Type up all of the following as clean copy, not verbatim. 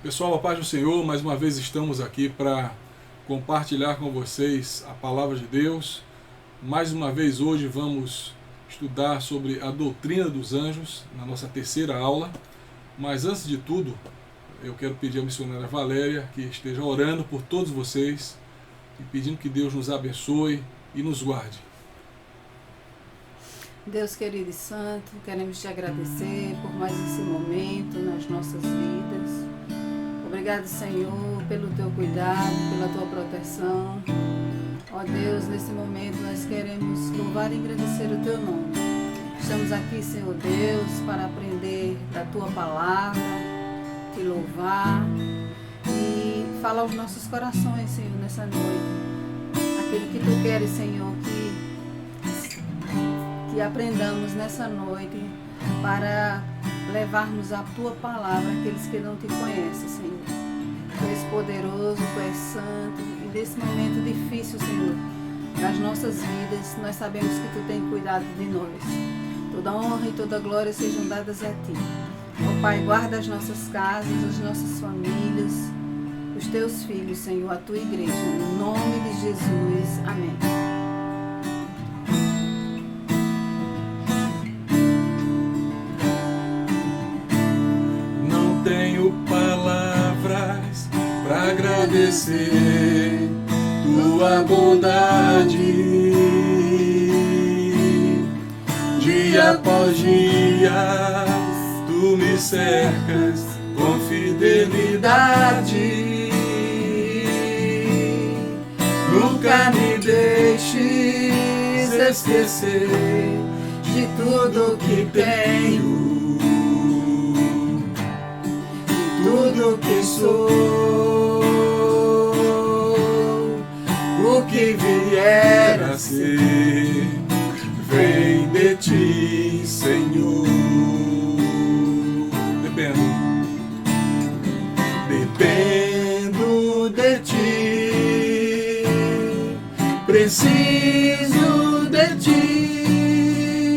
Pessoal, a paz do Senhor, mais uma vez estamos aqui para compartilhar com vocês a palavra de Deus. Mais uma vez hoje vamos estudar sobre a doutrina dos anjos, na nossa terceira aula. Mas antes de tudo, eu quero pedir à missionária Valéria que esteja orando por todos vocês e pedindo que Deus nos abençoe e nos guarde. Deus querido e santo, queremos te agradecer por mais esse momento nas nossas vidas. Obrigado, Senhor, pelo teu cuidado, pela tua proteção. Ó Deus, nesse momento nós queremos louvar e agradecer o teu nome. Estamos aqui, Senhor Deus, para aprender da tua palavra, te louvar e falar aos nossos corações, Senhor, nessa noite. Aquilo que tu queres, Senhor, que aprendamos nessa noite para levarmos a tua palavra àqueles que não te conhecem, Senhor. Tu és poderoso, tu és santo, e nesse momento difícil, Senhor, das nossas vidas, nós sabemos que tu tens cuidado de nós. Toda honra e toda glória sejam dadas a ti. Ó Pai, guarda as nossas casas, as nossas famílias, os teus filhos, Senhor, a tua igreja. Em nome de Jesus. Amém. Agradecer tua bondade, dia após dia tu me cercas com fidelidade. Nunca me deixes esquecer de tudo que tenho, de tudo que sou. O que vier a ser, vem de ti, Senhor. Dependo de ti, preciso de ti.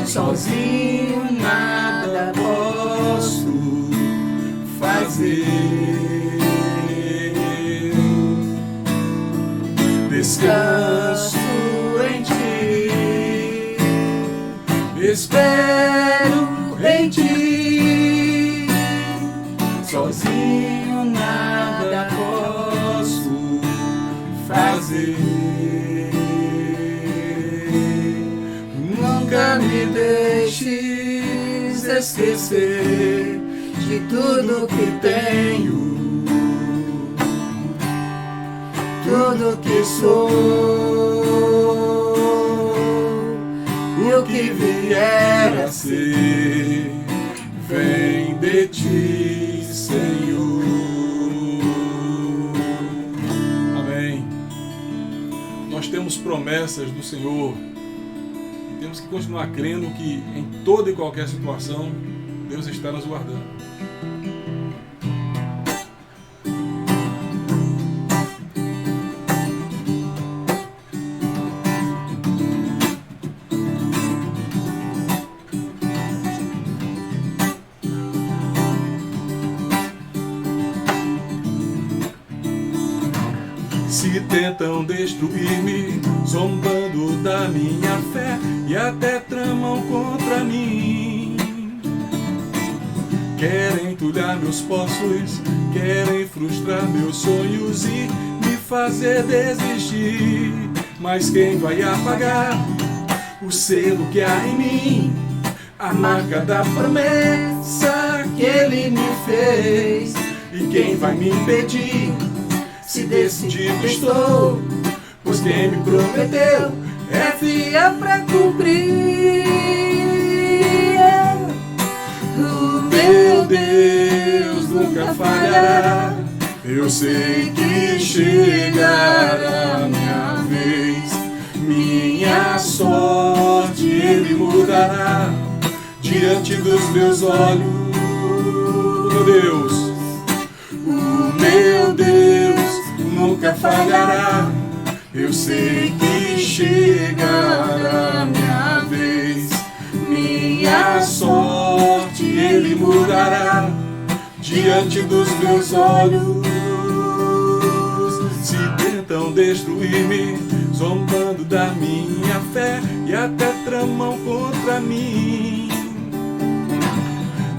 Sozinho nada posso fazer. Descanso em ti, espero em ti. Sozinho nada posso fazer. Nunca me deixes esquecer de tudo que tenho, tudo que sou, e o que vier a ser, vem de ti, Senhor. Amém. Nós temos promessas do Senhor e temos que continuar crendo que em toda e qualquer situação Deus está nos guardando. Se tentam destruir-me, zombando da minha fé, e até tramam contra mim. Querem entulhar meus poços, querem frustrar meus sonhos e me fazer desistir. Mas quem vai apagar o selo que há em mim? A marca da promessa que Ele me fez. E quem vai me impedir? Se decidido estou, pois quem me prometeu é fiel pra cumprir. O meu Deus nunca falhará. Eu sei que chegará minha vez, minha sorte Ele mudará diante dos meus olhos. Meu Deus, o meu Deus nunca falhará. Eu sei que chegará minha vez, minha sorte Ele mudará diante dos meus olhos. Se tentam destruir-me, zombando da minha fé e até tramam contra mim.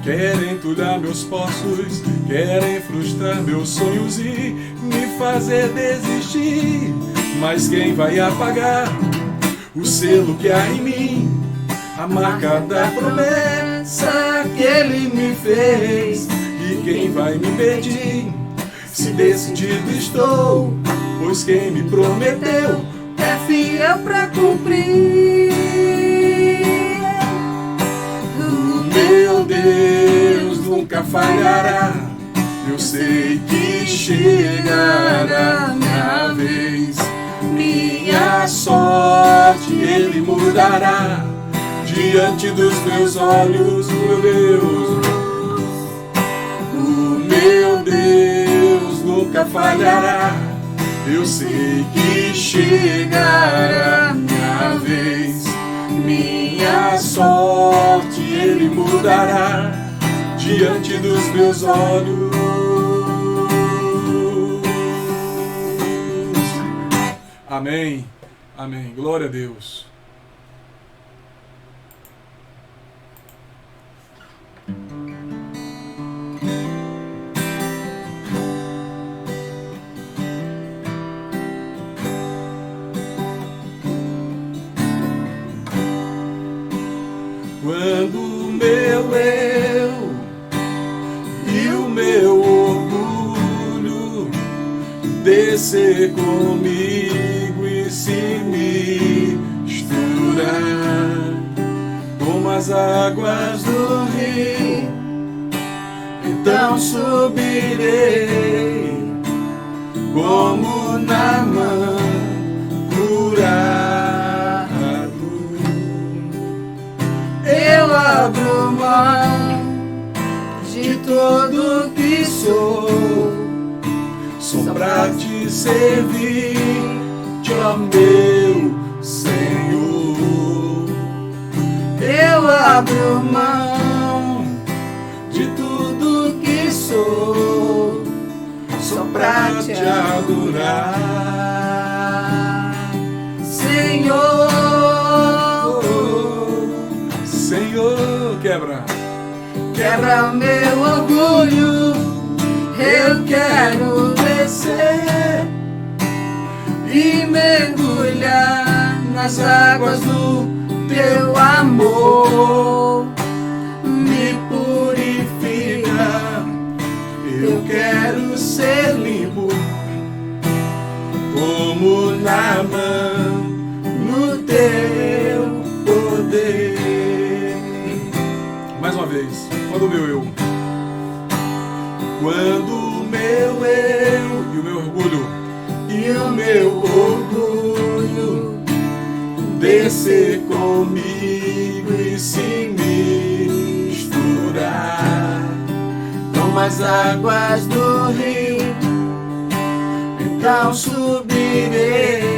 Querem entulhar meus poços, querem frustrar meus sonhos e me fazer desistir. Mas quem vai apagar o selo que há em mim? A marca da promessa que Ele me fez. E quem vai me impedir? Se decidido estou, pois quem me prometeu é fiel pra cumprir. O meu Deus nunca falhará. Eu sei que chegará minha vez. Minha sorte Ele mudará diante dos meus olhos, meu Deus. O meu Deus nunca falhará. Eu sei que chegará minha vez. Minha sorte Ele mudará diante dos meus olhos. Amém, amém, glória a Deus. Quando o meu eu e o meu orgulho descer comigo e se misturar como as águas do rio, então subirei como Naamã curado. Eu abro mão de tudo que sou, só pra te servir, ó meu Senhor. Eu abro mão de tudo que sou, só pra te adorar, Senhor. Senhor, quebra o meu orgulho. Eu quero descer e mergulhar nas águas do teu amor. Me purifica, eu quero ser limpo como Naamã no teu poder. Mais uma vez, quando o meu eu e o meu orgulho descer comigo e se misturar como as águas do rio, então subirei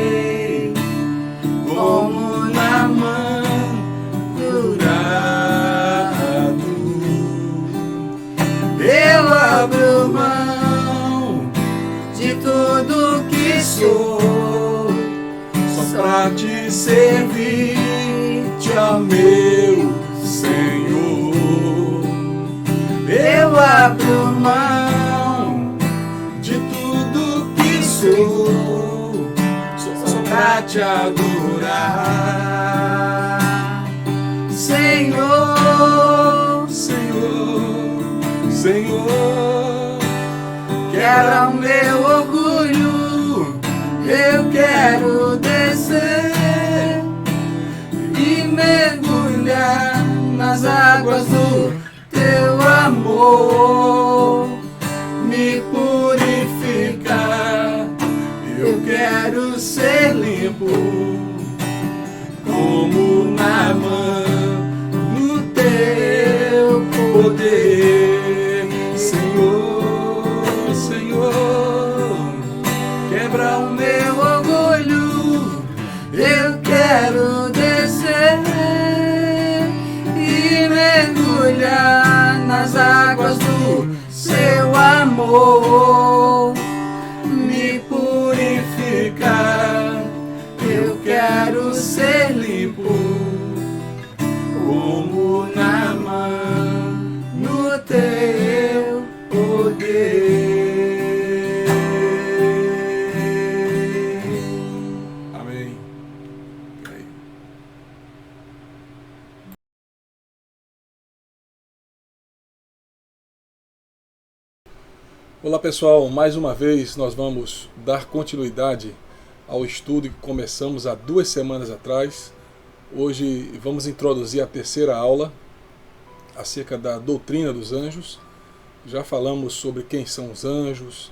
como Naamã curado. Eu abro mão de tudo que sou, só pra te servir, ó meu Senhor. Eu abro mão de tudo que sou, só pra te adorar, Senhor, Senhor, Senhor. Quebra o meu orgulho, eu quero descer e mergulhar nas águas do teu amor. Me purificar, eu quero ser limpo como Naamã no teu poder, Senhor, Senhor. Quebra o meu orgulho, eu quero descer e mergulhar nas águas do Olá pessoal, mais uma vez nós vamos dar continuidade ao estudo que começamos há 2 semanas atrás. Hoje vamos introduzir a terceira aula acerca da doutrina dos anjos. Já falamos sobre quem são os anjos,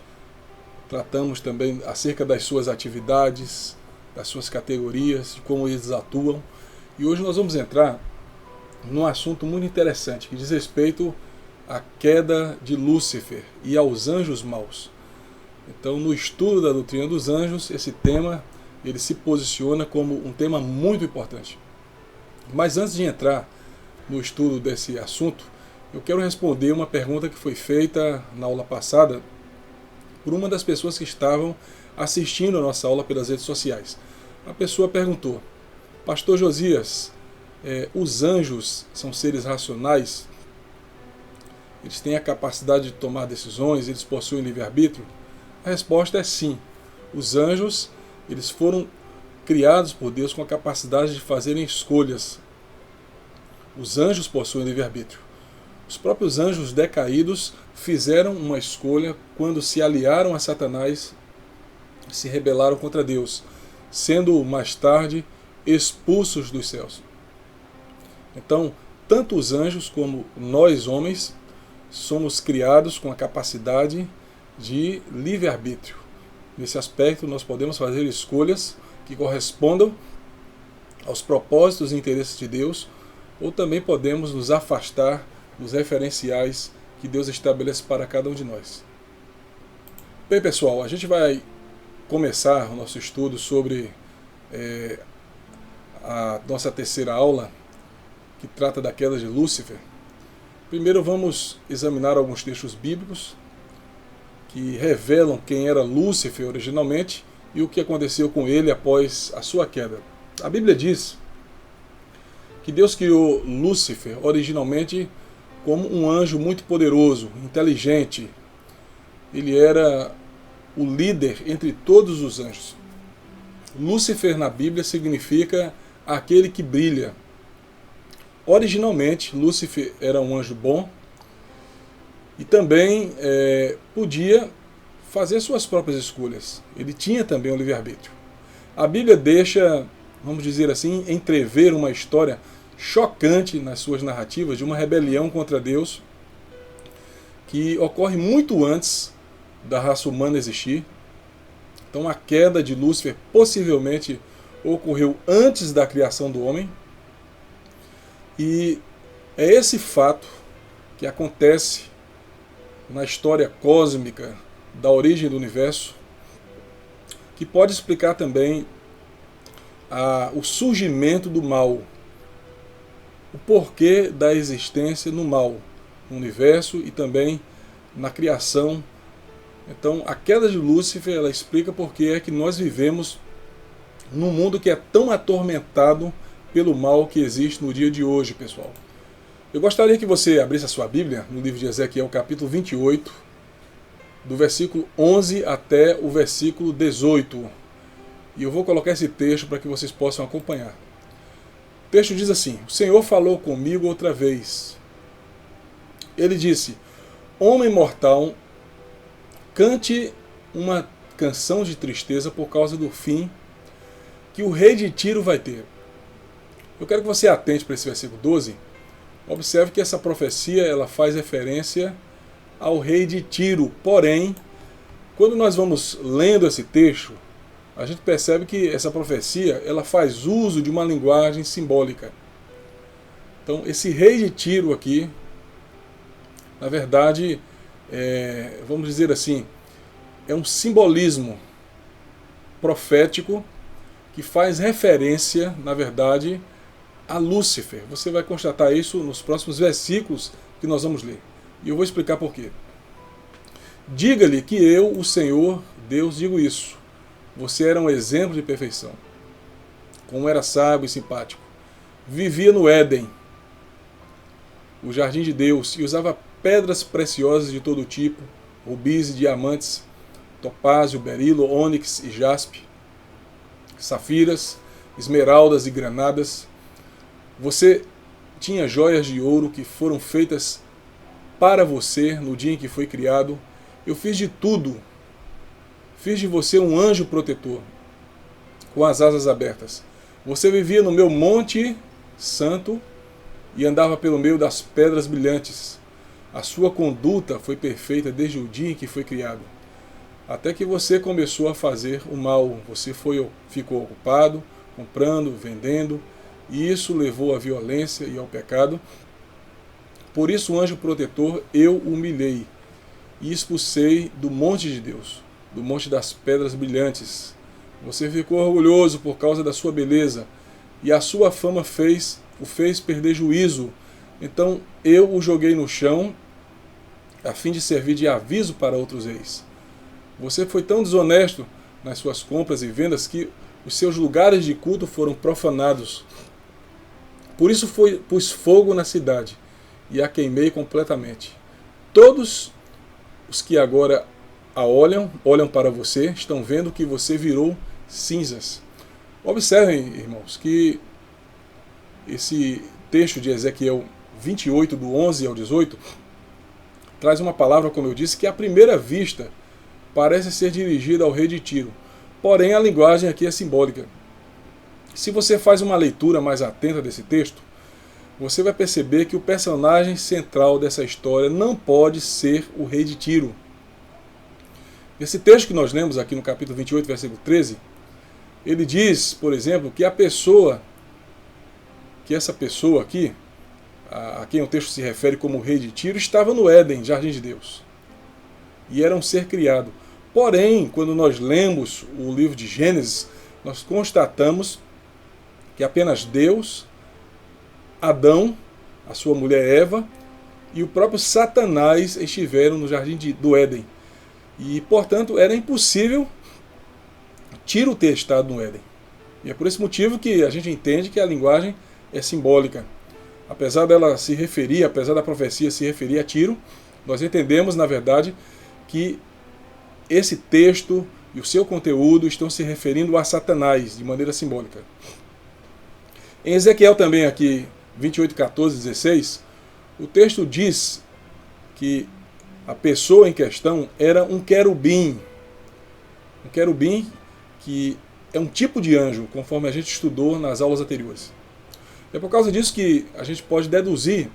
tratamos também acerca das suas atividades, das suas categorias, de como eles atuam. E hoje nós vamos entrar num assunto muito interessante que diz respeito à queda de Lúcifer e aos anjos maus. Então, no estudo da doutrina dos anjos, esse tema ele se posiciona como um tema muito importante. Mas antes de entrar no estudo desse assunto, eu quero responder uma pergunta que foi feita na aula passada por uma das pessoas que estavam assistindo a nossa aula pelas redes sociais. A pessoa perguntou: Pastor Josias, os anjos são seres racionais? Eles têm a capacidade de tomar decisões? Eles possuem livre-arbítrio? A resposta é sim. Os anjos, eles foram criados por Deus com a capacidade de fazerem escolhas. Os anjos possuem livre-arbítrio. Os próprios anjos decaídos fizeram uma escolha quando se aliaram a Satanás e se rebelaram contra Deus, sendo mais tarde expulsos dos céus. Então, tanto os anjos como nós, homens, somos criados com a capacidade de livre-arbítrio. Nesse aspecto, nós podemos fazer escolhas que correspondam aos propósitos e interesses de Deus, ou também podemos nos afastar dos referenciais que Deus estabelece para cada um de nós. Bem, pessoal, a gente vai começar o nosso estudo sobre a nossa terceira aula, que trata da queda de Lúcifer. Primeiro vamos examinar alguns textos bíblicos que revelam quem era Lúcifer originalmente e o que aconteceu com ele após a sua queda. A Bíblia diz que Deus criou Lúcifer originalmente como um anjo muito poderoso, inteligente. Ele era o líder entre todos os anjos. Lúcifer na Bíblia significa aquele que brilha. Originalmente, Lúcifer era um anjo bom e também podia fazer suas próprias escolhas. Ele tinha também o livre-arbítrio. A Bíblia deixa, vamos dizer assim, entrever uma história chocante nas suas narrativas de uma rebelião contra Deus que ocorre muito antes da raça humana existir. Então a queda de Lúcifer possivelmente ocorreu antes da criação do homem. E é esse fato que acontece na história cósmica da origem do universo que pode explicar também o surgimento do mal, o porquê da existência no mal, no universo e também na criação. Então, a queda de Lúcifer, ela explica por que é que nós vivemos num mundo que é tão atormentado pelo mal que existe no dia de hoje, pessoal. Eu gostaria que você abrisse a sua Bíblia no livro de Ezequiel, capítulo 28, do versículo 11 até o versículo 18. E eu vou colocar esse texto para que vocês possam acompanhar. O texto diz assim: O Senhor falou comigo outra vez. Ele disse: Homem mortal, cante uma canção de tristeza por causa do fim que o rei de Tiro vai ter. Eu quero que você atente para esse versículo 12. Observe que essa profecia ela faz referência ao rei de Tiro. Porém, quando nós vamos lendo esse texto, a gente percebe que essa profecia ela faz uso de uma linguagem simbólica. Então, esse rei de Tiro aqui, na verdade, vamos dizer assim, é um simbolismo profético que faz referência, na verdade, a Lúcifer. Você vai constatar isso nos próximos versículos que nós vamos ler. E eu vou explicar por quê. Diga-lhe que eu, o Senhor, Deus, digo isso. Você era um exemplo de perfeição. Como era sábio e simpático. Vivia no Éden, o jardim de Deus, e usava pedras preciosas de todo tipo, rubis e diamantes, topázio, berilo, ônix e jaspe, safiras, esmeraldas e granadas. Você tinha joias de ouro que foram feitas para você no dia em que foi criado, Eu fiz de tudo. Fiz de você um anjo protetor, com as asas abertas. Você vivia no meu monte santo e andava pelo meio das pedras brilhantes. A sua conduta foi perfeita desde o dia em que foi criado. Até que você começou a fazer o mal. Você ficou ocupado, comprando, vendendo, e isso levou à violência e ao pecado. Por isso o anjo protetor eu humilhei e expulsei do monte de Deus, do monte das pedras brilhantes. Você ficou orgulhoso por causa da sua beleza, e a sua fama o fez perder juízo. Então eu o joguei no chão, a fim de servir de aviso para outros reis. Você foi tão desonesto nas suas compras e vendas que os seus lugares de culto foram profanados. Por isso pus fogo na cidade e a queimei completamente. Todos os que agora a olham para você, estão vendo que você virou cinzas. Observem, irmãos, que esse texto de Ezequiel 28, do 11 ao 18, traz uma palavra, como eu disse, que à primeira vista parece ser dirigida ao rei de Tiro. Porém, a linguagem aqui é simbólica. Se você faz uma leitura mais atenta desse texto, você vai perceber que o personagem central dessa história não pode ser o rei de Tiro. Esse texto que nós lemos aqui no capítulo 28, versículo 13, ele diz, por exemplo, que essa pessoa aqui, a quem o texto se refere como rei de Tiro, estava no Éden, jardim de Deus, e era um ser criado. Porém, quando nós lemos o livro de Gênesis, nós constatamos que apenas Deus, Adão, a sua mulher Eva e o próprio Satanás estiveram no jardim do Éden. E, portanto, era impossível Tiro ter estado no Éden. E é por esse motivo que a gente entende que a linguagem é simbólica. Apesar da profecia se referir a Tiro, nós entendemos, na verdade, que esse texto e o seu conteúdo estão se referindo a Satanás, de maneira simbólica. Em Ezequiel também, aqui, 28, 14, 16, o texto diz que a pessoa em questão era um querubim. Um querubim que é um tipo de anjo, conforme a gente estudou nas aulas anteriores. É por causa disso que a gente pode deduzir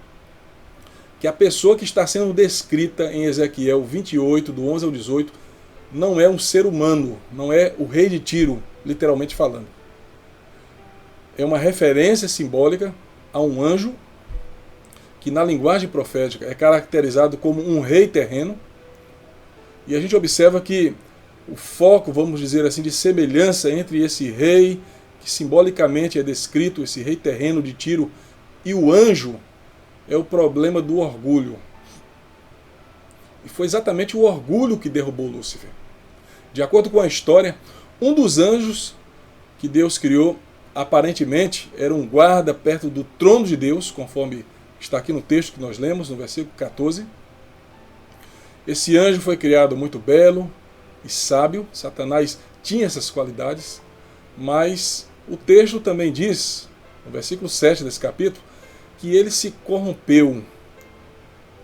que a pessoa que está sendo descrita em Ezequiel 28, do 11 ao 18, não é um ser humano, não é o rei de Tiro, literalmente falando. É uma referência simbólica a um anjo que na linguagem profética é caracterizado como um rei terreno. E a gente observa que o foco, vamos dizer assim, de semelhança entre esse rei, que simbolicamente é descrito, esse rei terreno de Tiro, e o anjo, é o problema do orgulho. E foi exatamente o orgulho que derrubou Lúcifer. De acordo com a história, um dos anjos que Deus criou, aparentemente, era um guarda perto do trono de Deus, conforme está aqui no texto que nós lemos, no versículo 14. Esse anjo foi criado muito belo e sábio. Satanás tinha essas qualidades, mas o texto também diz, no versículo 7 desse capítulo, que ele se corrompeu.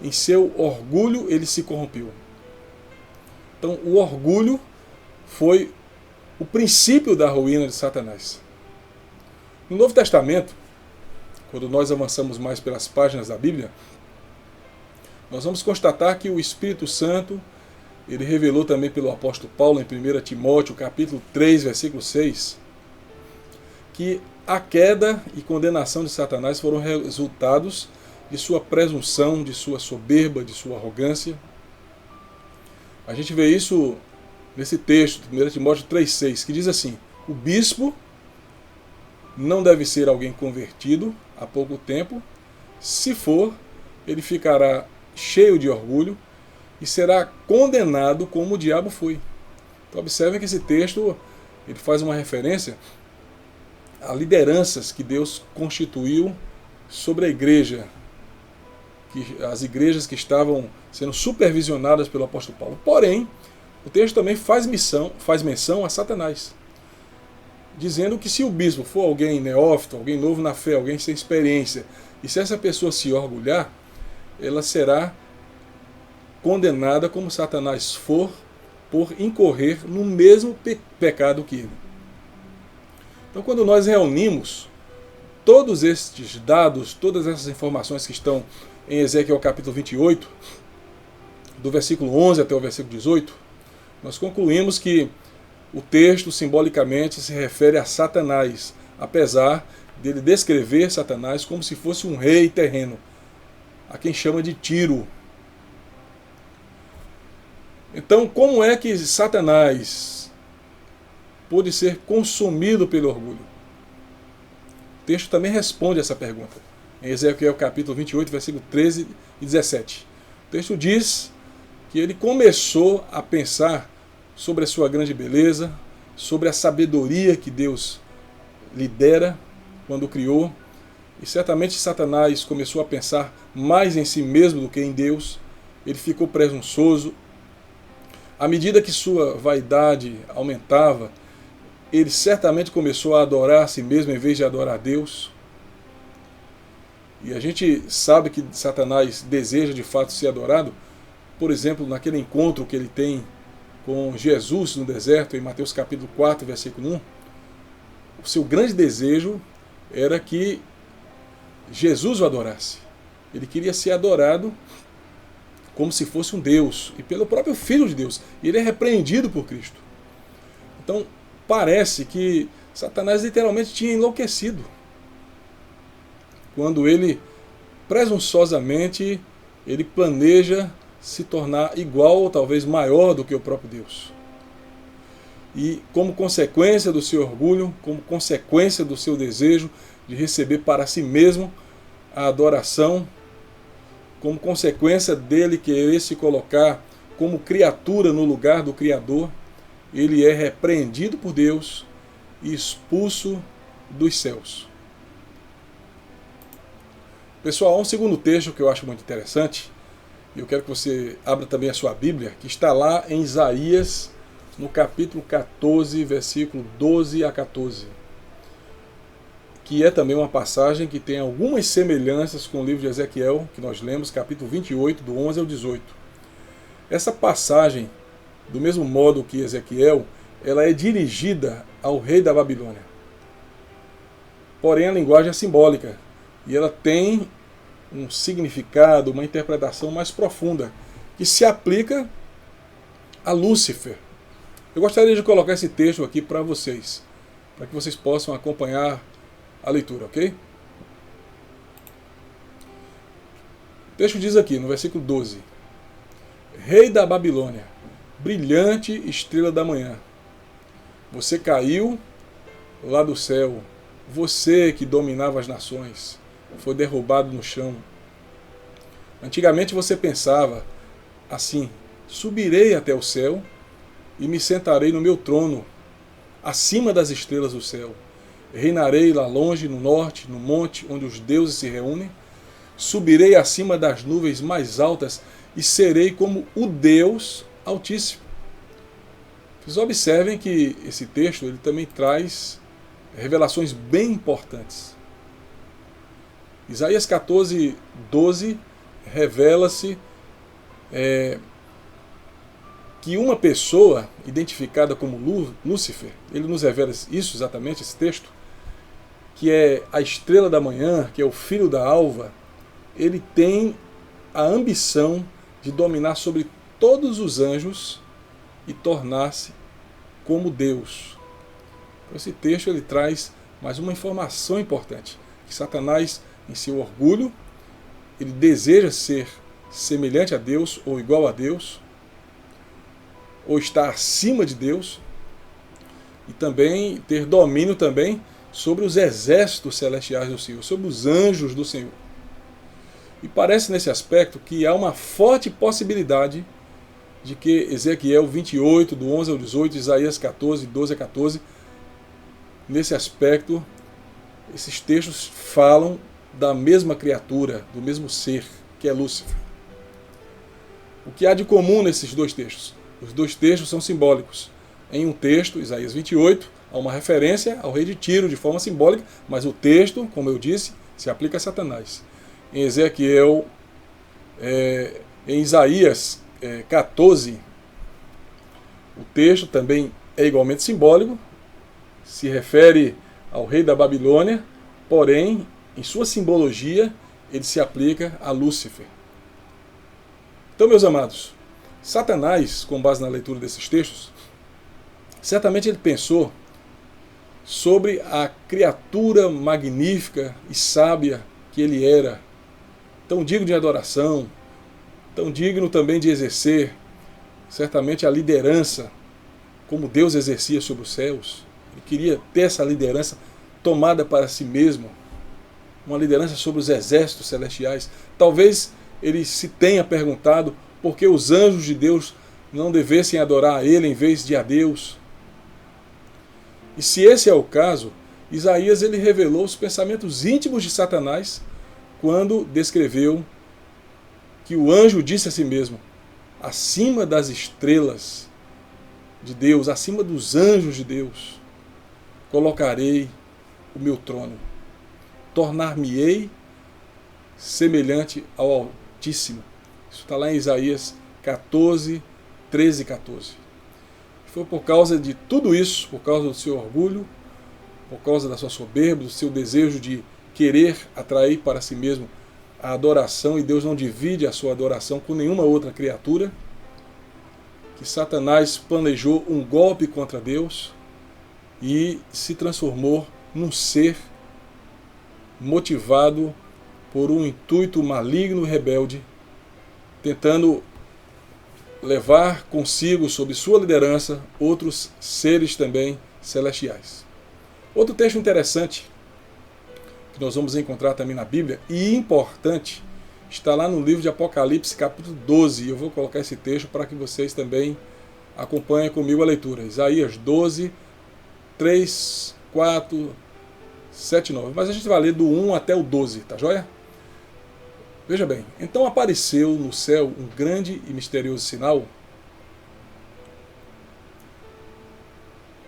Em seu orgulho ele se corrompeu. Então o orgulho foi o princípio da ruína de Satanás. No Novo Testamento, quando nós avançamos mais pelas páginas da Bíblia, nós vamos constatar que o Espírito Santo, ele revelou também pelo apóstolo Paulo em 1 Timóteo, capítulo 3, versículo 6, que a queda e condenação de Satanás foram resultados de sua presunção, de sua soberba, de sua arrogância. A gente vê isso nesse texto, 1 Timóteo 3,6, que diz assim: o bispo não deve ser alguém convertido há pouco tempo. Se for, ele ficará cheio de orgulho e será condenado como o diabo foi. Então observem que esse texto ele faz uma referência a lideranças que Deus constituiu sobre a igreja, as igrejas que estavam sendo supervisionadas pelo apóstolo Paulo. Porém, o texto também faz menção a Satanás, dizendo que se o bispo for alguém neófito, alguém novo na fé, alguém sem experiência, e se essa pessoa se orgulhar, ela será condenada como Satanás for por incorrer no mesmo pecado que ele. Então, quando nós reunimos todos estes dados, todas essas informações que estão em Ezequiel capítulo 28, do versículo 11 até o versículo 18, nós concluímos que o texto simbolicamente se refere a Satanás, apesar dele descrever Satanás como se fosse um rei terreno, a quem chama de Tiro. Então, como é que Satanás pôde ser consumido pelo orgulho? O texto também responde essa pergunta, em Ezequiel capítulo 28, versículo 13 e 17. O texto diz que ele começou a pensar sobre a sua grande beleza, sobre a sabedoria que Deus lhe dera quando o criou, e certamente Satanás começou a pensar mais em si mesmo do que em Deus. Ele ficou presunçoso. À medida que sua vaidade aumentava, ele certamente começou a adorar a si mesmo em vez de adorar a Deus. E a gente sabe que Satanás deseja de fato ser adorado, por exemplo, naquele encontro que ele tem com Jesus no deserto, em Mateus capítulo 4, versículo 1. O seu grande desejo era que Jesus o adorasse. Ele queria ser adorado como se fosse um Deus, e pelo próprio Filho de Deus. E ele é repreendido por Cristo. Então, parece que Satanás literalmente tinha enlouquecido quando ele, presunçosamente, ele planeja se tornar igual ou talvez maior do que o próprio Deus. E como consequência do seu orgulho, como consequência do seu desejo de receber para si mesmo a adoração, como consequência dele querer se colocar como criatura no lugar do Criador, ele é repreendido por Deus e expulso dos céus. Pessoal, há um segundo texto que eu acho muito interessante, e eu quero que você abra também a sua Bíblia, que está lá em Isaías, no capítulo 14, versículo 12 a 14. Que é também uma passagem que tem algumas semelhanças com o livro de Ezequiel, que nós lemos, capítulo 28, do 11 ao 18. Essa passagem, do mesmo modo que Ezequiel, ela é dirigida ao rei da Babilônia. Porém, a linguagem é simbólica, e ela tem um significado, uma interpretação mais profunda, que se aplica a Lúcifer. Eu gostaria de colocar esse texto aqui para vocês, para que vocês possam acompanhar a leitura, ok? O texto diz aqui, no versículo 12: Rei da Babilônia, brilhante estrela da manhã, você caiu lá do céu, você que dominava as nações, foi derrubado no chão. Antigamente você pensava assim: subirei até o céu e me sentarei no meu trono, acima das estrelas do céu. Reinarei lá longe, no norte, no monte onde os deuses se reúnem. Subirei acima das nuvens mais altas e serei como o Deus Altíssimo. Vocês observem que esse texto ele também traz revelações bem importantes. Isaías 14, 12 revela-se que uma pessoa identificada como Lúcifer, ele nos revela isso exatamente, esse texto, que é a estrela da manhã, que é o filho da alva, ele tem a ambição de dominar sobre todos os anjos e tornar-se como Deus. Esse texto ele traz mais uma informação importante, que Satanás, em seu orgulho, ele deseja ser semelhante a Deus ou igual a Deus, ou estar acima de Deus, e também ter domínio também sobre os exércitos celestiais do Senhor, sobre os anjos do Senhor. E parece nesse aspecto que há uma forte possibilidade de que Ezequiel 28, do 11 ao 18, Isaías 14, 12 a 14, nesse aspecto, esses textos falam da mesma criatura, do mesmo ser, que é Lúcifer. O que há de comum nesses dois textos? Os dois textos são simbólicos. Em um texto, Isaías 28, há uma referência ao rei de Tiro de forma simbólica, mas o texto, como eu disse, se aplica a Satanás. Em Ezequiel, em Isaías 14, o texto também é igualmente simbólico, se refere ao rei da Babilônia, porém, em sua simbologia, ele se aplica a Lúcifer. Então, meus amados, Satanás, com base na leitura desses textos, certamente ele pensou sobre a criatura magnífica e sábia que ele era, tão digno de adoração, tão digno também de exercer, certamente, a liderança como Deus exercia sobre os céus. Ele queria ter essa liderança tomada para si mesmo, uma liderança sobre os exércitos celestiais. Talvez ele se tenha perguntado por que os anjos de Deus não devessem adorar a ele em vez de a Deus. E se esse é o caso, Isaías ele revelou os pensamentos íntimos de Satanás quando descreveu que o anjo disse a si mesmo: acima das estrelas de Deus, acima dos anjos de Deus, colocarei o meu trono. Tornar-me-ei semelhante ao Altíssimo. Isso está lá em Isaías 14, 13 e 14. Foi por causa de tudo isso, por causa do seu orgulho, por causa da sua soberba, do seu desejo de querer atrair para si mesmo a adoração, e Deus não divide a sua adoração com nenhuma outra criatura, que Satanás planejou um golpe contra Deus e se transformou num ser motivado por um intuito maligno e rebelde, tentando levar consigo, sob sua liderança, outros seres também celestiais. Outro texto interessante que nós vamos encontrar também na Bíblia, e importante, está lá no livro de Apocalipse, capítulo 12. Eu vou colocar esse texto para que vocês também acompanhem comigo a leitura. Isaías 12, 3, 4, 7, 9. Mas a gente vai ler do 1 até o 12, tá joia? Veja bem, então apareceu no céu um grande e misterioso sinal.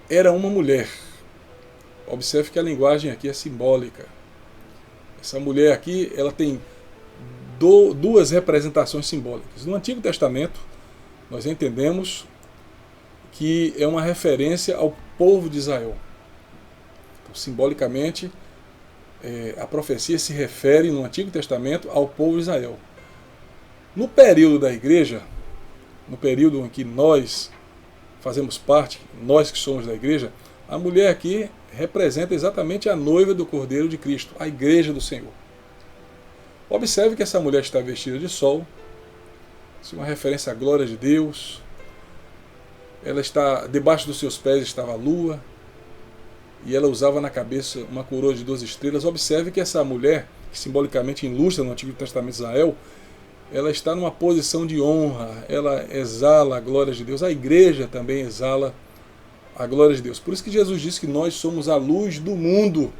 Era uma mulher. Observe que a linguagem aqui é simbólica. Essa mulher aqui, ela tem duas representações simbólicas. No Antigo Testamento, nós entendemos que é uma referência ao povo de Israel. Então, simbolicamente, a profecia se refere no Antigo Testamento ao povo de Israel. No período da igreja, no período em que nós fazemos parte, nós que somos da igreja, a mulher aqui representa exatamente a noiva do Cordeiro de Cristo, a igreja do Senhor. Observe que essa mulher está vestida de sol, isso é uma referência à glória de Deus. Ela está, debaixo dos seus pés estava a lua, e ela usava na cabeça uma coroa de 12 estrelas. Observe que essa mulher, que simbolicamente ilustra no Antigo Testamento de Israel, ela está numa posição de honra, ela exala a glória de Deus. A igreja também exala a glória de Deus. Por isso que Jesus disse que nós somos a luz do mundo.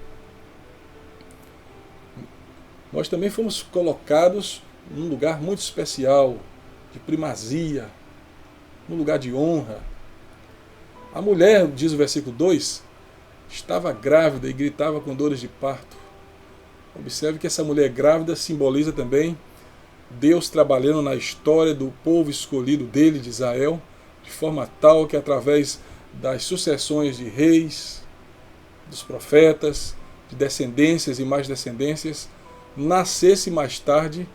Nós também fomos colocados num lugar muito especial, de primazia, num lugar de honra. A mulher, diz o versículo 2, estava grávida e gritava com dores de parto. Observe que essa mulher grávida simboliza também Deus trabalhando na história do povo escolhido dele, de Israel, de forma tal que através das sucessões de reis, dos profetas, de descendências e mais descendências, nascesse mais tarde,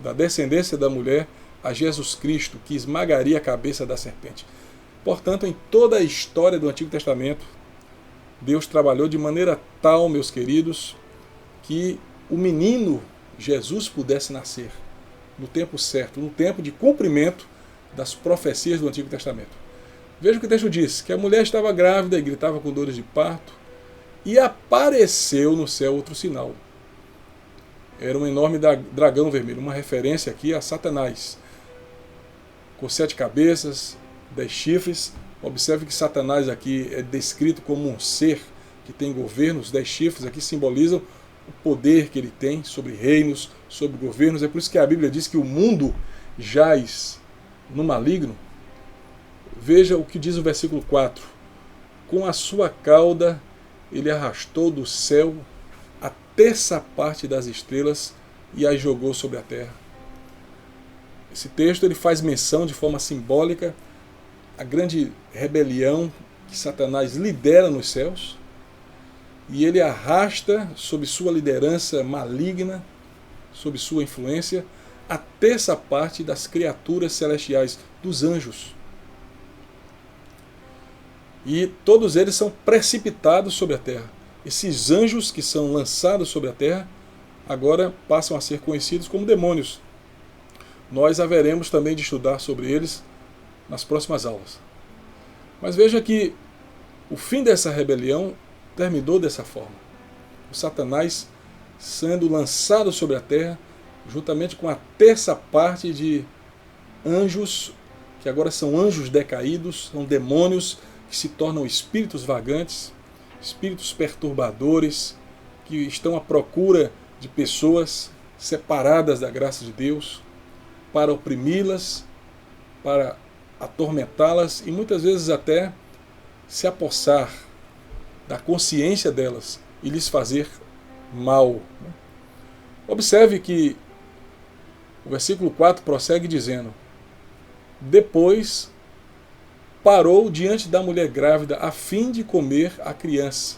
da descendência da mulher, a Jesus Cristo, que esmagaria a cabeça da serpente. Portanto, em toda a história do Antigo Testamento, Deus trabalhou de maneira tal, meus queridos, que o menino Jesus pudesse nascer no tempo certo, no tempo de cumprimento das profecias do Antigo Testamento. Veja o que o texto diz, que a mulher estava grávida e gritava com dores de parto, e apareceu no céu outro sinal. Era um enorme dragão vermelho, uma referência aqui a Satanás, com 7 cabeças, 10 chifres. Observe que Satanás aqui é descrito como um ser que tem governo. Os 10 chifres aqui simbolizam o poder que ele tem sobre reinos, sobre governos. É por isso que a Bíblia diz que o mundo jaz no maligno. Veja o que diz o versículo 4. Com a sua cauda ele arrastou do céu a terça parte das estrelas e as jogou sobre a terra. Esse texto ele faz menção de forma simbólica à grande rebelião que Satanás lidera nos céus, e ele arrasta sob sua liderança maligna, sob sua influência, a terça parte das criaturas celestiais, dos anjos. E todos eles são precipitados sobre a terra. Esses anjos que são lançados sobre a terra agora passam a ser conhecidos como demônios. Nós haveremos também de estudar sobre eles nas próximas aulas. Mas veja que o fim dessa rebelião terminou dessa forma. O Satanás sendo lançado sobre a terra, juntamente com a terça parte de anjos, que agora são anjos decaídos, são demônios que se tornam espíritos vagantes, espíritos perturbadores, que estão à procura de pessoas separadas da graça de Deus, para oprimi-las, para atormentá-las e muitas vezes até se apossar da consciência delas e lhes fazer mal. Observe que o versículo 4 prossegue dizendo: depois parou diante da mulher grávida a fim de comer a criança.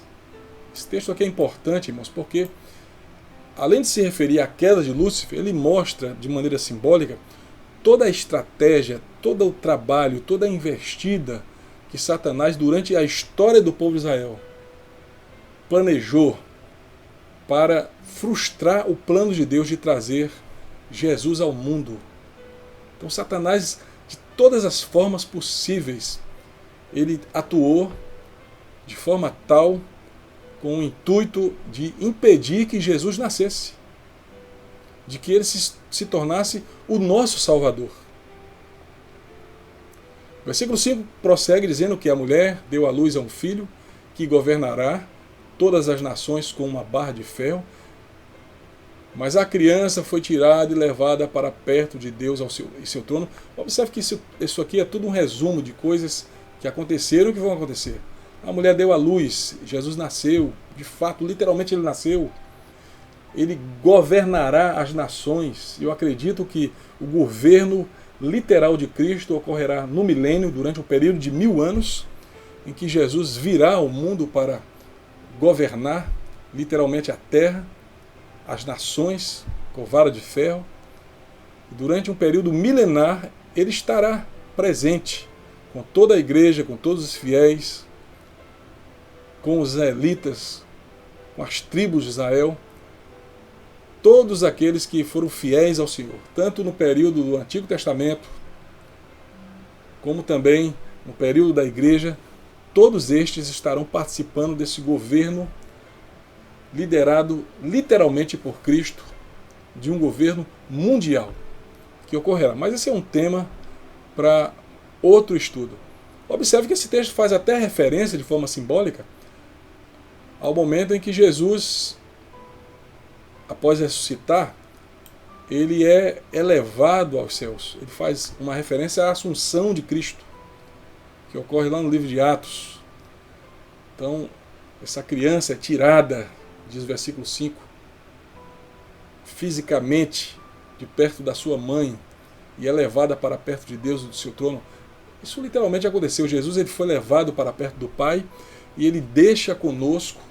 Esse texto aqui é importante, irmãos, porque além de se referir à queda de Lúcifer, ele mostra de maneira simbólica toda a estratégia, todo o trabalho, toda a investida que Satanás, durante a história do povo de Israel, planejou para frustrar o plano de Deus de trazer Jesus ao mundo. Então Satanás, de todas as formas possíveis, ele atuou de forma tal, com o intuito de impedir que Jesus nascesse, de que ele se tornasse o nosso Salvador. O versículo 5 prossegue dizendo que a mulher deu à luz a um filho que governará todas as nações com uma barra de ferro, mas a criança foi tirada e levada para perto de Deus em seu trono. Observe que isso aqui é tudo um resumo de coisas que aconteceram e que vão acontecer. A mulher deu à luz, Jesus nasceu, de fato, literalmente ele nasceu. Ele governará as nações. Eu acredito que o governo literal de Cristo ocorrerá no milênio, durante um período de 1000 anos, em que Jesus virá ao mundo para governar literalmente a terra, as nações, com vara de ferro. E durante um período milenar, ele estará presente com toda a igreja, com todos os fiéis, com os israelitas, com as tribos de Israel, todos aqueles que foram fiéis ao Senhor, tanto no período do Antigo Testamento, como também no período da igreja, todos estes estarão participando desse governo liderado literalmente por Cristo, de um governo mundial que ocorrerá. Mas esse é um tema para outro estudo. Observe que esse texto faz até referência de forma simbólica ao momento em que Jesus, após ressuscitar, ele é elevado aos céus. Ele faz uma referência à assunção de Cristo, que ocorre lá no livro de Atos. Então, essa criança é tirada, diz o versículo 5, fisicamente de perto da sua mãe e é levada para perto de Deus, do seu trono. Isso literalmente aconteceu. Jesus ele foi levado para perto do Pai e ele deixa conosco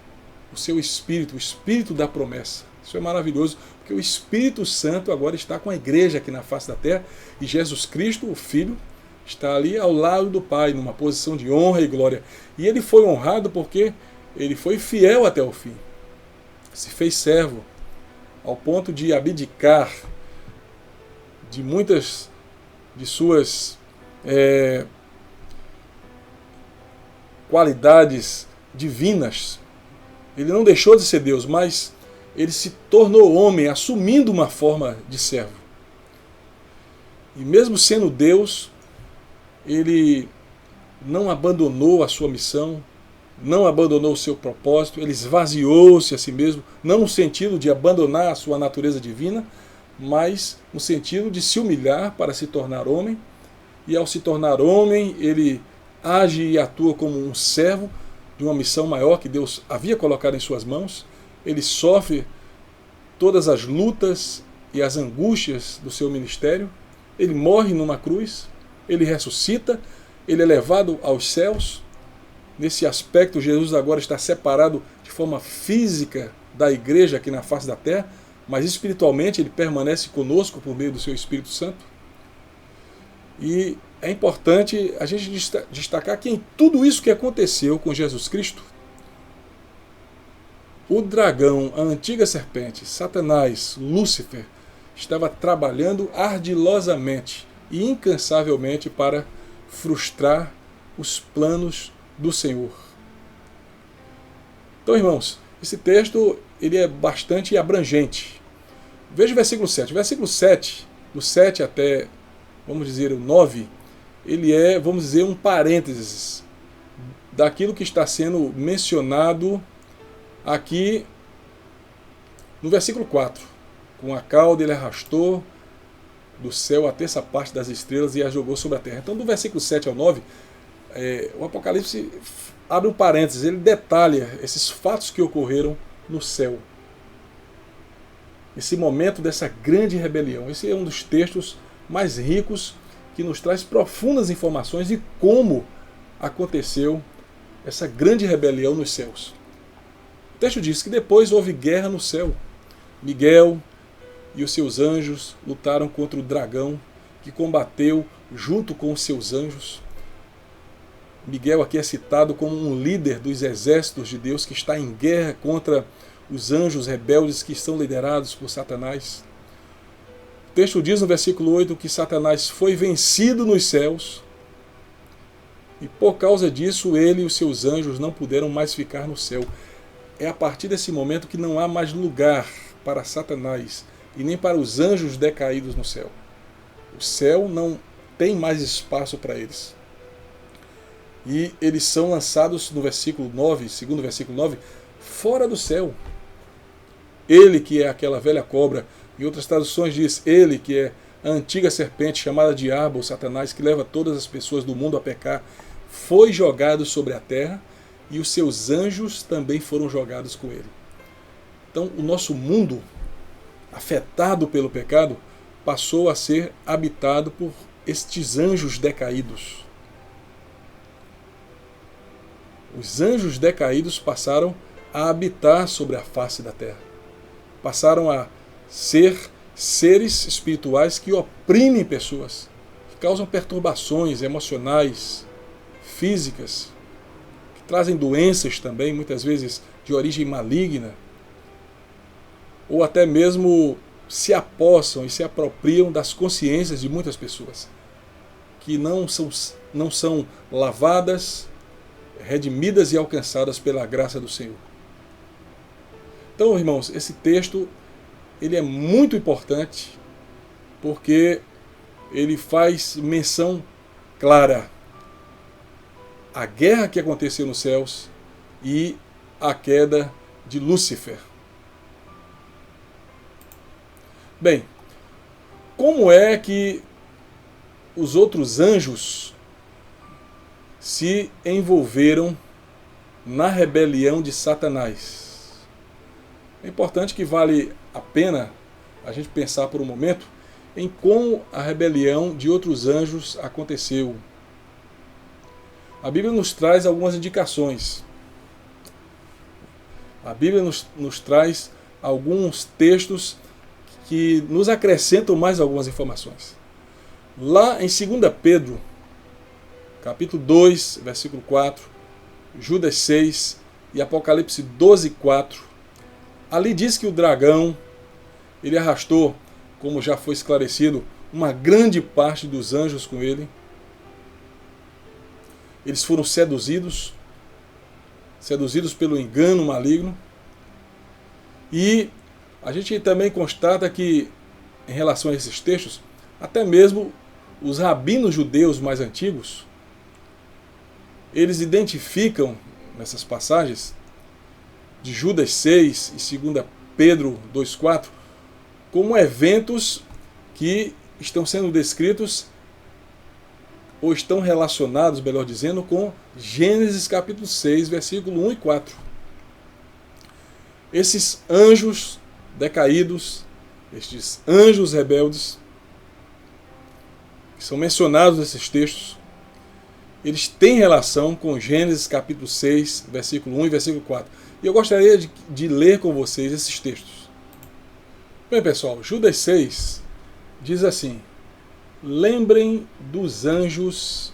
o seu Espírito, o Espírito da promessa. Isso é maravilhoso, porque o Espírito Santo agora está com a igreja aqui na face da terra e Jesus Cristo, o Filho, está ali ao lado do Pai, numa posição de honra e glória. E ele foi honrado porque ele foi fiel até o fim. Se fez servo, ao ponto de abdicar de muitas de suas qualidades divinas. Ele não deixou de ser Deus, mas ele se tornou homem, assumindo uma forma de servo. E mesmo sendo Deus, ele não abandonou a sua missão, não abandonou o seu propósito, ele esvaziou-se a si mesmo, não no sentido de abandonar a sua natureza divina, mas no sentido de se humilhar para se tornar homem, e ao se tornar homem, ele age e atua como um servo de uma missão maior que Deus havia colocado em suas mãos. Ele sofre todas as lutas e as angústias do seu ministério, ele morre numa cruz, ele ressuscita, ele é levado aos céus. Nesse aspecto, Jesus agora está separado de forma física da igreja aqui na face da terra, mas espiritualmente ele permanece conosco por meio do seu Espírito Santo. E é importante a gente destacar que em tudo isso que aconteceu com Jesus Cristo, o dragão, a antiga serpente, Satanás, Lúcifer, estava trabalhando ardilosamente e incansavelmente para frustrar os planos do Senhor. Então, irmãos, esse texto ele é bastante abrangente. Veja o versículo 7. O versículo 7, do 7 até, vamos dizer, o 9, ele é, vamos dizer, um parênteses daquilo que está sendo mencionado aqui no versículo 4. Com a cauda ele arrastou do céu a terça parte das estrelas e a jogou sobre a terra. Então, do versículo 7 ao 9, o Apocalipse abre um parênteses, ele detalha esses fatos que ocorreram no céu. Esse momento dessa grande rebelião. Esse é um dos textos mais ricos que nos traz profundas informações de como aconteceu essa grande rebelião nos céus. O texto diz que depois houve guerra no céu. Miguel e os seus anjos lutaram contra o dragão, que combateu junto com os seus anjos. Miguel aqui é citado como um líder dos exércitos de Deus que está em guerra contra os anjos rebeldes que são liderados por Satanás. O texto diz no versículo 8 que Satanás foi vencido nos céus e por causa disso ele e os seus anjos não puderam mais ficar no céu. É a partir desse momento que não há mais lugar para Satanás e nem para os anjos decaídos no céu. O céu não tem mais espaço para eles. E eles são lançados no versículo 9, segundo o versículo 9, fora do céu. Ele que é aquela velha cobra, em outras traduções diz, ele que é a antiga serpente chamada diabo ou Satanás, que leva todas as pessoas do mundo a pecar, foi jogado sobre a terra e os seus anjos também foram jogados com ele. Então o nosso mundo, afetado pelo pecado, passou a ser habitado por estes anjos decaídos. Os anjos decaídos passaram a habitar sobre a face da terra. Passaram a ser seres espirituais que oprimem pessoas, que causam perturbações emocionais, físicas, que trazem doenças também, muitas vezes de origem maligna, ou até mesmo se apossam e se apropriam das consciências de muitas pessoas, que não são lavadas, redimidas e alcançadas pela graça do Senhor. Então, irmãos, esse texto ele é muito importante porque ele faz menção clara à guerra que aconteceu nos céus e à queda de Lúcifer. Bem, como é que os outros anjos se envolveram na rebelião de Satanás? É importante que vale a pena a gente pensar por um momento em como a rebelião de outros anjos aconteceu. A Bíblia nos traz algumas indicações. A Bíblia nos traz alguns textos que nos acrescentam mais algumas informações. Lá em 2 Pedro, capítulo 2, versículo 4, Judas 6 e Apocalipse 12, 4, ali diz que o dragão, ele arrastou, como já foi esclarecido, uma grande parte dos anjos com ele. Eles foram seduzidos pelo engano maligno. E a gente também constata que, em relação a esses textos, até mesmo os rabinos judeus mais antigos, eles identificam nessas passagens de Judas 6 e 2 Pedro 2,4 como eventos que estão sendo descritos ou estão relacionados, melhor dizendo, com Gênesis capítulo 6, versículo 1 e 4. Esses anjos decaídos, estes anjos rebeldes, que são mencionados nesses textos, eles têm relação com Gênesis capítulo 6, versículo 1 e versículo 4. E eu gostaria de ler com vocês esses textos. Bem, pessoal, Judas 6 diz assim: lembrem dos anjos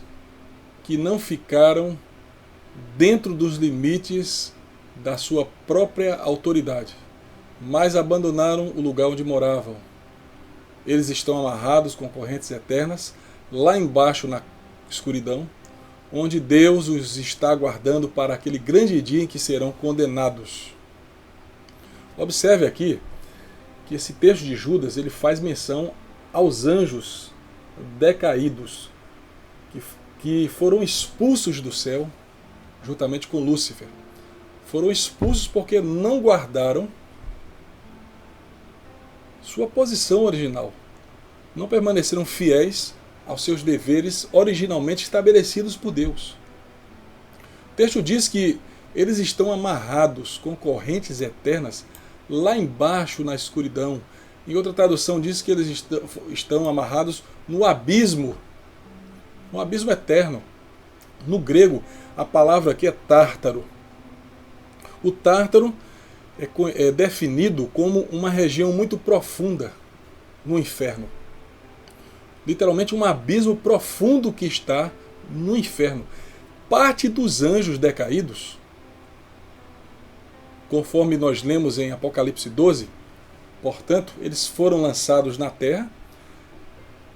que não ficaram dentro dos limites da sua própria autoridade, mas abandonaram o lugar onde moravam. Eles estão amarrados com correntes eternas, lá embaixo na escuridão, onde Deus os está aguardando para aquele grande dia em que serão condenados. Observe aqui que esse texto de Judas ele faz menção aos anjos decaídos, que foram expulsos do céu, juntamente com Lúcifer. Foram expulsos porque não guardaram sua posição original. Não permaneceram fiéis aos seus deveres originalmente estabelecidos por Deus. O texto diz que eles estão amarrados com correntes eternas lá embaixo na escuridão. Em outra tradução diz que eles estão amarrados no abismo eterno. No grego, a palavra aqui é tártaro. O tártaro é definido como uma região muito profunda no inferno. Literalmente um abismo profundo que está no inferno. Parte dos anjos decaídos, conforme nós lemos em Apocalipse 12, portanto, eles foram lançados na terra,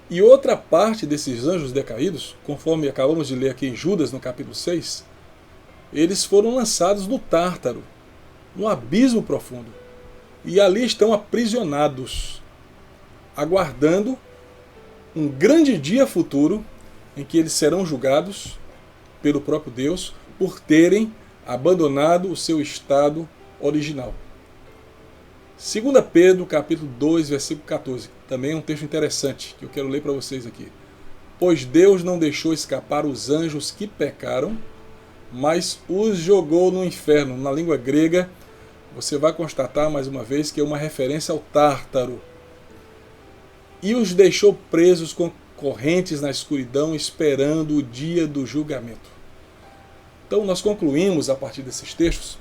e outra parte desses anjos decaídos, conforme acabamos de ler aqui em Judas, no capítulo 6, eles foram lançados no Tártaro, no abismo profundo. E ali estão aprisionados, aguardando um grande dia futuro em que eles serão julgados pelo próprio Deus por terem abandonado o seu estado original. 2 Pedro, capítulo 2, versículo 14. Também é um texto interessante que eu quero ler para vocês aqui. Pois Deus não deixou escapar os anjos que pecaram, mas os jogou no inferno. Na língua grega, você vai constatar mais uma vez que é uma referência ao Tártaro. E os deixou presos com correntes na escuridão, esperando o dia do julgamento. Então nós concluímos a partir desses textos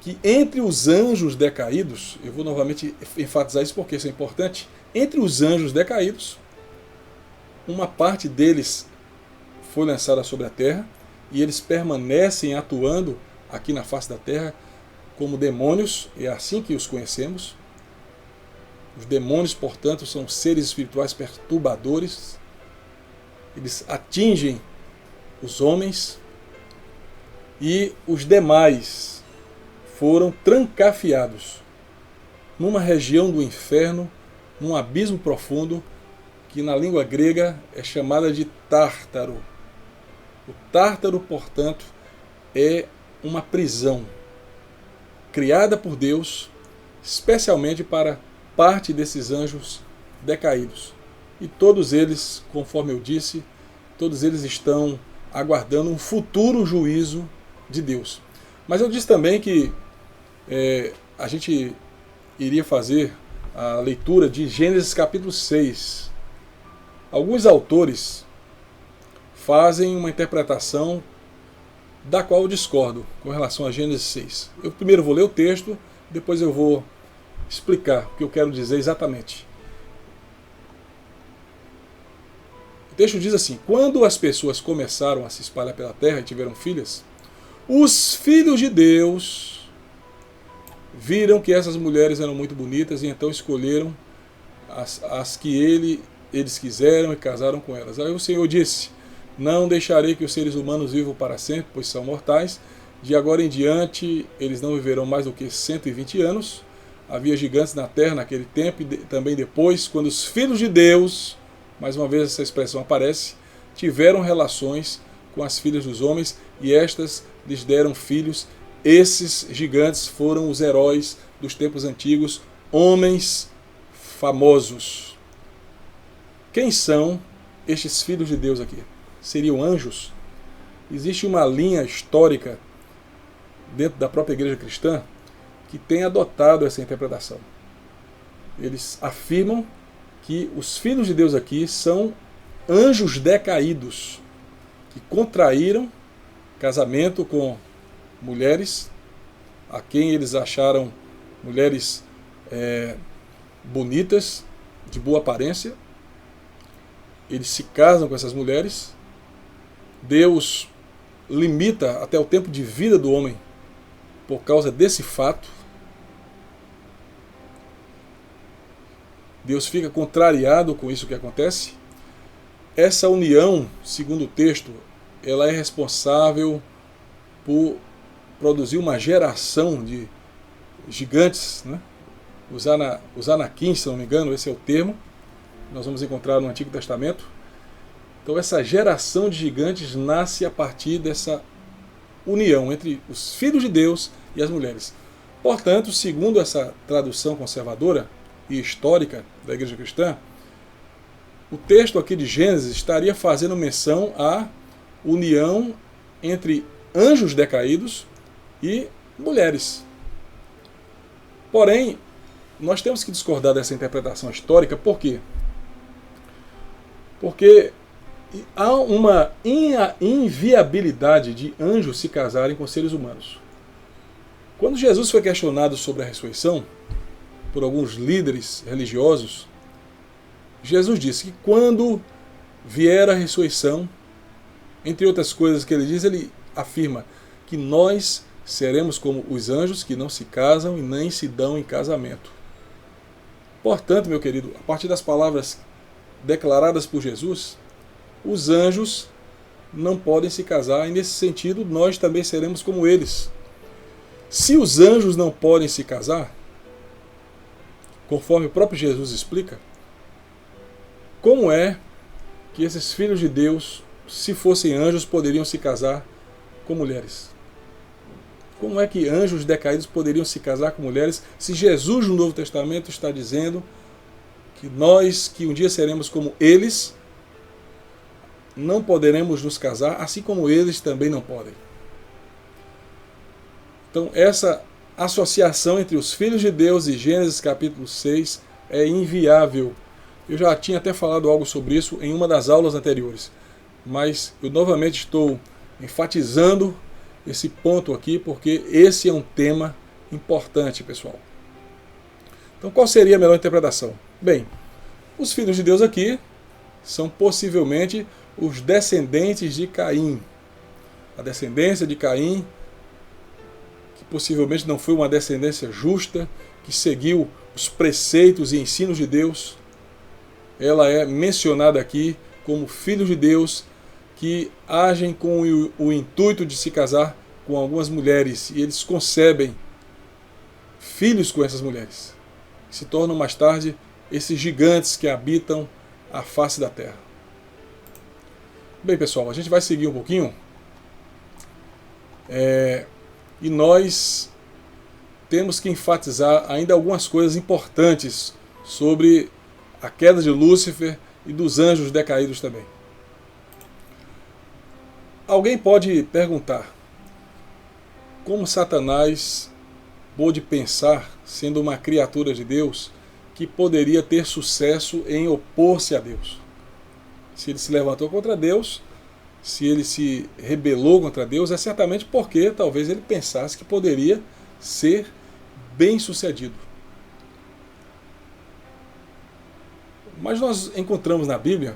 que entre os anjos decaídos, eu vou novamente enfatizar isso porque isso é importante, entre os anjos decaídos, uma parte deles foi lançada sobre a terra e eles permanecem atuando aqui na face da terra como demônios, é assim que os conhecemos. Os demônios, portanto, são seres espirituais perturbadores, eles atingem os homens e os demais foram trancafiados numa região do inferno, num abismo profundo, que na língua grega é chamada de Tártaro. O Tártaro, portanto, é uma prisão criada por Deus, especialmente para parte desses anjos decaídos. E todos eles, conforme eu disse, todos eles estão aguardando um futuro juízo de Deus. Mas eu disse também que a gente iria fazer a leitura de Gênesis capítulo 6. Alguns autores fazem uma interpretação da qual eu discordo com relação a Gênesis 6. Eu primeiro vou ler o texto, depois eu vou explicar o que eu quero dizer exatamente. O texto diz assim: quando as pessoas começaram a se espalhar pela terra e tiveram filhas, os filhos de Deus viram que essas mulheres eram muito bonitas e então escolheram as que eles quiseram e casaram com elas. Aí o Senhor disse: não deixarei que os seres humanos vivam para sempre, pois são mortais. De agora em diante eles não viverão mais do que 120 anos. Havia gigantes na terra naquele tempo e também depois, quando os filhos de Deus, mais uma vez essa expressão aparece, tiveram relações com as filhas dos homens e estas lhes deram filhos. Esses gigantes foram os heróis dos tempos antigos, homens famosos. Quem são estes filhos de Deus aqui? Seriam anjos? Existe uma linha histórica dentro da própria igreja cristã que tem adotado essa interpretação. Eles afirmam que os filhos de Deus aqui são anjos decaídos que contraíram casamento com mulheres a quem eles acharam mulheres bonitas, de boa aparência. Eles se casam com essas mulheres. Deus limita até o tempo de vida do homem por causa desse fato. Deus fica contrariado com isso que acontece. Essa união, segundo o texto, ela é responsável por produzir uma geração de gigantes, né? Os anaquins, se não me engano, esse é o termo, nós vamos encontrar no Antigo Testamento. Então essa geração de gigantes nasce a partir dessa união entre os filhos de Deus e as mulheres. Portanto, segundo essa tradução conservadora e histórica da Igreja Cristã, o texto aqui de Gênesis estaria fazendo menção à união entre anjos decaídos e mulheres. Porém, nós temos que discordar dessa interpretação histórica. Por quê? Porque há uma inviabilidade de anjos se casarem com seres humanos. Quando Jesus foi questionado sobre a ressurreição por alguns líderes religiosos, Jesus disse que quando vier a ressurreição, entre outras coisas que ele diz, ele afirma que nós seremos como os anjos que não se casam e nem se dão em casamento. Portanto, meu querido, a partir das palavras declaradas por Jesus, os anjos não podem se casar, e nesse sentido nós também seremos como eles. Se os anjos não podem se casar, conforme o próprio Jesus explica, como é que esses filhos de Deus, se fossem anjos, poderiam se casar com mulheres? Como é que anjos decaídos poderiam se casar com mulheres, se Jesus no Novo Testamento está dizendo que nós, que um dia seremos como eles, não poderemos nos casar, assim como eles também não podem? Então essa associação entre os filhos de Deus e Gênesis capítulo 6 é inviável. Eu já tinha até falado algo sobre isso em uma das aulas anteriores, mas eu novamente estou enfatizando esse ponto aqui, porque esse é um tema importante, pessoal. Então qual seria a melhor interpretação? Bem, os filhos de Deus aqui são possivelmente os descendentes de Caim. A descendência de Caim, que possivelmente não foi uma descendência justa, que seguiu os preceitos e ensinos de Deus, ela é mencionada aqui como filhos de Deus que agem com o intuito de se casar com algumas mulheres, e eles concebem filhos com essas mulheres, que se tornam mais tarde esses gigantes que habitam a face da terra. Bem, pessoal, a gente vai seguir um pouquinho e nós temos que enfatizar ainda algumas coisas importantes sobre a queda de Lúcifer e dos anjos decaídos também. Alguém pode perguntar como Satanás pôde pensar, sendo uma criatura de Deus, que poderia ter sucesso em opor-se a Deus. Se ele se levantou contra Deus, se ele se rebelou contra Deus, é certamente porque talvez ele pensasse que poderia ser bem-sucedido. Mas nós encontramos na Bíblia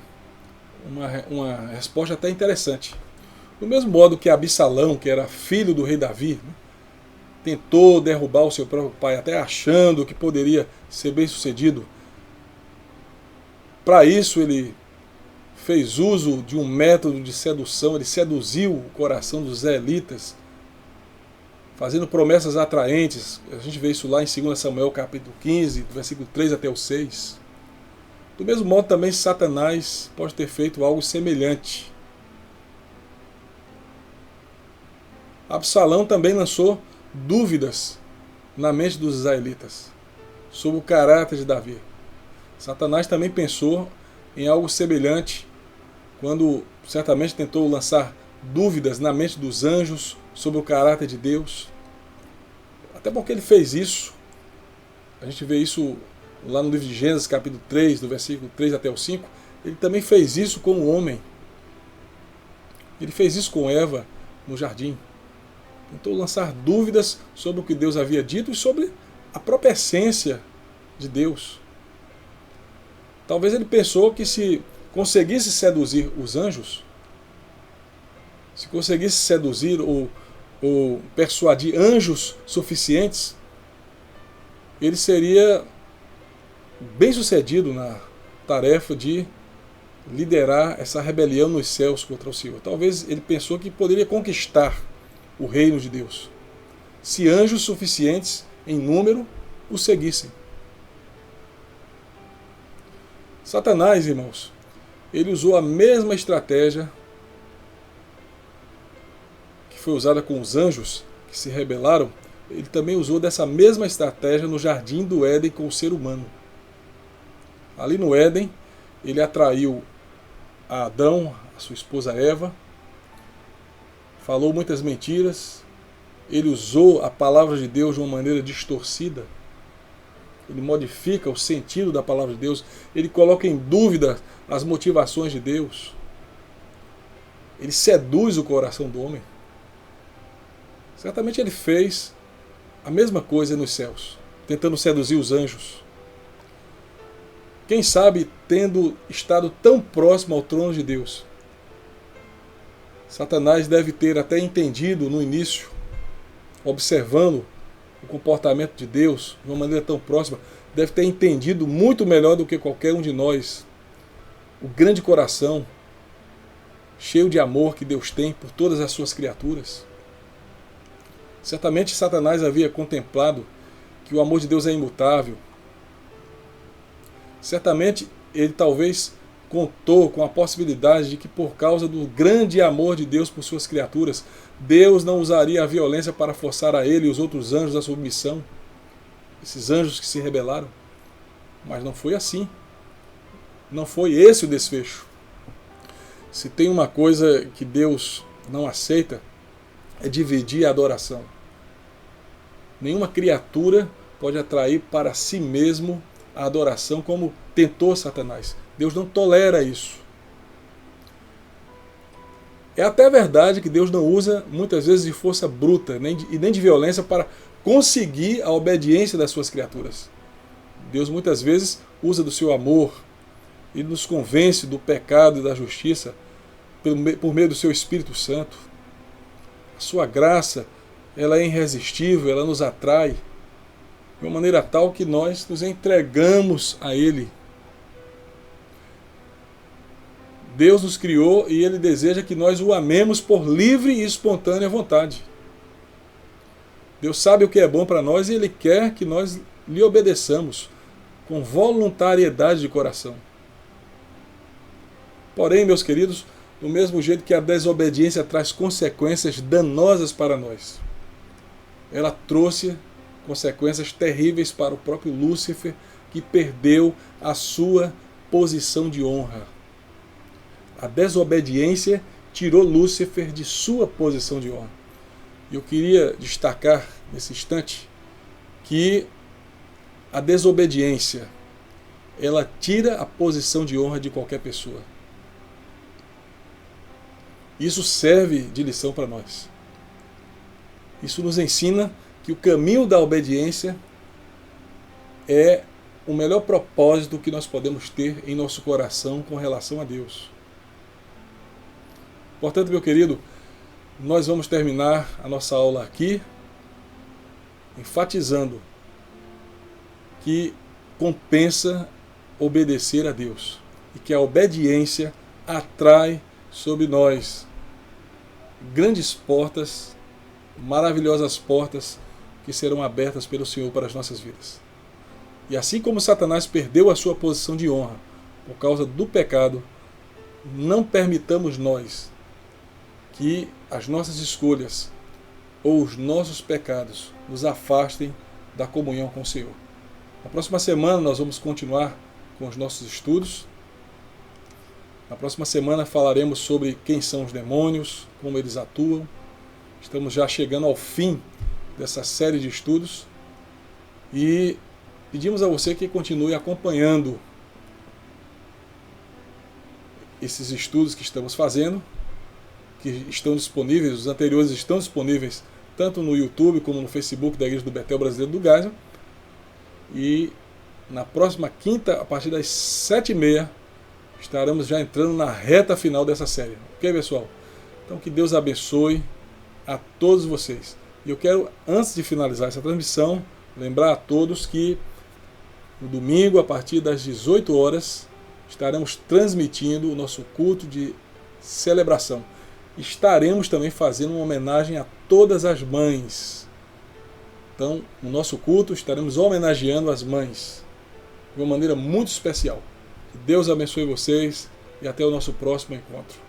uma resposta até interessante. Do mesmo modo que Absalão, que era filho do rei Davi, tentou derrubar o seu próprio pai, até achando que poderia ser bem-sucedido. Para isso ele fez uso de um método de sedução, ele seduziu o coração dos israelitas, fazendo promessas atraentes. A gente vê isso lá em 2 Samuel capítulo 15, do versículo 3 até o 6. Do mesmo modo também Satanás pode ter feito algo semelhante. Absalão também lançou dúvidas na mente dos israelitas sobre o caráter de Davi. Satanás também pensou em algo semelhante quando certamente tentou lançar dúvidas na mente dos anjos sobre o caráter de Deus. Até porque ele fez isso. A gente vê isso lá no livro de Gênesis capítulo 3, do versículo 3 até o 5. ele também fez isso com o homem. Ele fez isso com Eva no jardim. Tentou lançar dúvidas sobre o que Deus havia dito e sobre a própria essência de Deus. Talvez ele pensou que se conseguisse seduzir os anjos, se conseguisse seduzir ou persuadir anjos suficientes, ele seria bem sucedido na tarefa de liderar essa rebelião nos céus contra o Senhor. Talvez ele pensou que poderia conquistar o reino de Deus se anjos suficientes em número o seguissem. Satanás, irmãos, ele usou a mesma estratégia que foi usada com os anjos que se rebelaram. Ele também usou dessa mesma estratégia no jardim do Éden com o ser humano. Ali no Éden, ele atraiu a Adão, a sua esposa Eva, falou muitas mentiras, ele usou a palavra de Deus de uma maneira distorcida, ele modifica o sentido da palavra de Deus, ele coloca em dúvida as motivações de Deus, ele seduz o coração do homem. Certamente ele fez a mesma coisa nos céus, tentando seduzir os anjos. Quem sabe tendo estado tão próximo ao trono de Deus, Satanás deve ter até entendido no início, observando o comportamento de Deus de uma maneira tão próxima, deve ter entendido muito melhor do que qualquer um de nós o grande coração cheio de amor que Deus tem por todas as suas criaturas. Certamente Satanás havia contemplado que o amor de Deus é imutável. Certamente ele talvez contou com a possibilidade de que por causa do grande amor de Deus por suas criaturas, Deus não usaria a violência para forçar a ele e os outros anjos à submissão, esses anjos que se rebelaram. Mas não foi assim. Não foi esse o desfecho. Se tem uma coisa que Deus não aceita, é dividir a adoração. Nenhuma criatura pode atrair para si mesmo a adoração como tentou Satanás. Deus não tolera isso. É até verdade que Deus não usa muitas vezes de força bruta e nem de violência para conseguir a obediência das suas criaturas. Deus muitas vezes usa do seu amor e nos convence do pecado e da justiça por meio do seu Espírito Santo. A sua graça, ela é irresistível, ela nos atrai de uma maneira tal que nós nos entregamos a Ele. Deus nos criou e Ele deseja que nós o amemos por livre e espontânea vontade. Deus sabe o que é bom para nós e Ele quer que nós lhe obedeçamos com voluntariedade de coração. Porém, meus queridos, do mesmo jeito que a desobediência traz consequências danosas para nós, ela trouxe consequências terríveis para o próprio Lúcifer, que perdeu a sua posição de honra. A desobediência tirou Lúcifer de sua posição de honra. E eu queria destacar nesse instante que a desobediência, ela tira a posição de honra de qualquer pessoa. Isso serve de lição para nós. Isso nos ensina que o caminho da obediência é o melhor propósito que nós podemos ter em nosso coração com relação a Deus. Portanto, meu querido, nós vamos terminar a nossa aula aqui, enfatizando que compensa obedecer a Deus e que a obediência atrai sobre nós grandes portas, maravilhosas portas que serão abertas pelo Senhor para as nossas vidas. E assim como Satanás perdeu a sua posição de honra por causa do pecado, não permitamos nós que as nossas escolhas ou os nossos pecados nos afastem da comunhão com o Senhor. Na próxima semana nós vamos continuar com os nossos estudos. Na próxima semana falaremos sobre quem são os demônios, como eles atuam. Estamos já chegando ao fim dessa série de estudos e pedimos a você que continue acompanhando esses estudos que estamos fazendo, que estão disponíveis, os anteriores estão disponíveis tanto no YouTube como no Facebook da Igreja do Betel Brasileiro do Geisel. E na próxima quinta, a partir das 7h30, estaremos já entrando na reta final dessa série. Ok, pessoal? Então que Deus abençoe a todos vocês. E eu quero, antes de finalizar essa transmissão, lembrar a todos que no domingo, a partir das 18 horas, estaremos transmitindo o nosso culto de celebração. Estaremos também fazendo uma homenagem a todas as mães. Então, no nosso culto, estaremos homenageando as mães de uma maneira muito especial. Que Deus abençoe vocês e até o nosso próximo encontro.